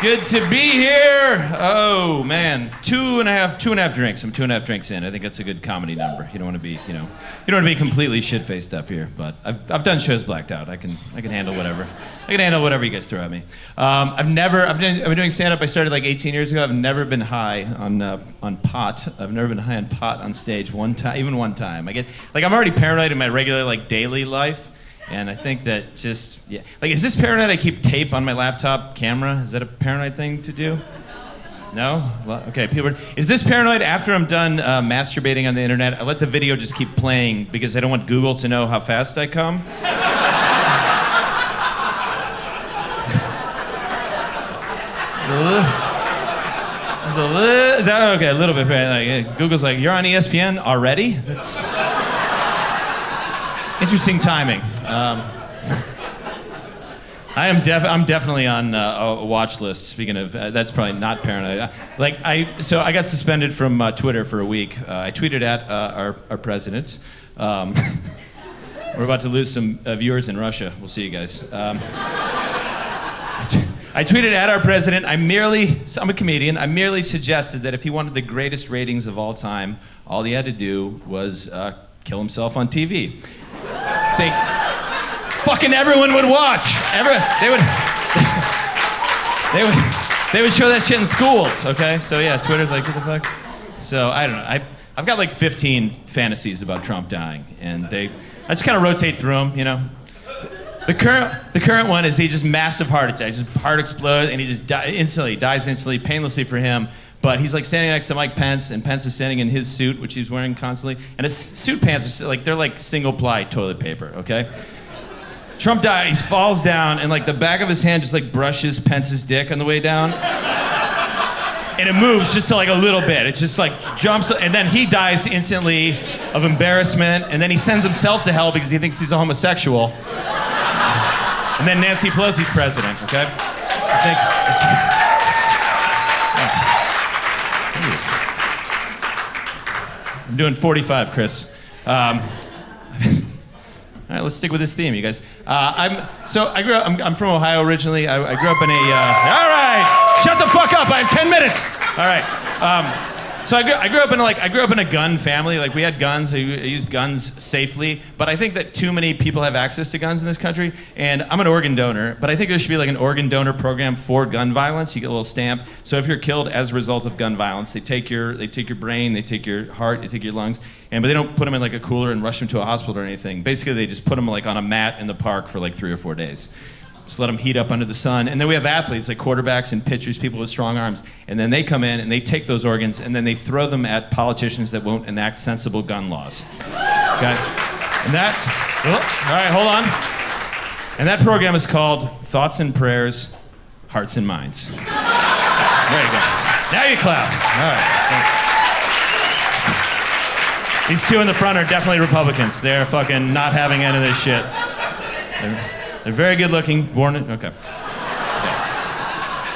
Good to be here. Oh man, two and a half drinks. I'm 2.5 drinks in. I think that's a good comedy number. You don't want to be, you don't want to be completely shit-faced up here. But I've done shows blacked out. I can handle whatever. I can handle whatever you guys throw at me. I've been doing stand-up. I started like 18 years ago. I've never been high on pot. I've never been high on pot on stage one time. I'm already paranoid in my regular daily life. And I think that is this paranoid? I keep tape on my laptop camera. Is that a paranoid thing to do? No? Well, okay, is this paranoid after I'm done masturbating on the internet? I let the video just keep playing because I don't want Google to know how fast I come. Is that okay? A little bit paranoid. Google's like, you're on ESPN already? That's interesting timing. I'm definitely on a watch list. Speaking of, that's probably not paranoid. I got suspended from Twitter for a week. I tweeted at our president. We're about to lose some viewers in Russia. We'll see you guys. I tweeted at our president. I'm a comedian. I merely suggested that if he wanted the greatest ratings of all time, all he had to do was kill himself on TV. Fucking everyone would watch. They would show that shit in schools, okay? So yeah, Twitter's like, what the fuck? So I don't know. I've got like 15 fantasies about Trump dying, and I just kind of rotate through them, you know. The current one is he just massive heart attack, just heart explodes, and he just dies instantly, painlessly for him. But he's like standing next to Mike Pence, and Pence is standing in his suit, which he's wearing constantly. And his suit pants are they're like single-ply toilet paper, okay? Trump dies, falls down, and the back of his hand just brushes Pence's dick on the way down. And it moves just to a little bit. It just jumps, and then he dies instantly of embarrassment, and then he sends himself to hell because he thinks he's a homosexual. And then Nancy Pelosi's president, okay? I think I'm doing 45, Chris. All right, let's stick with this theme, you guys. I'm from Ohio originally. I grew up in all right, shut the fuck up. I have 10 minutes. All right. So I grew up in a gun family. We had guns. I used guns safely. But I think that too many people have access to guns in this country. And I'm an organ donor. But I think there should be an organ donor program for gun violence. You get a little stamp. So if you're killed as a result of gun violence, they take your brain, they take your heart, they take your lungs. But they don't put them in a cooler and rush them to a hospital or anything. Basically, they just put them on a mat in the park for 3 or 4 days. Just let them heat up under the sun. And then we have athletes, quarterbacks and pitchers, people with strong arms. And then they come in and they take those organs and then they throw them at politicians that won't enact sensible gun laws. Okay? And all right, hold on. And that program is called Thoughts and Prayers, Hearts and Minds. There you go. Now you clap. All right. These two in the front are definitely Republicans. They're fucking not having any of this shit. They're very good looking, okay.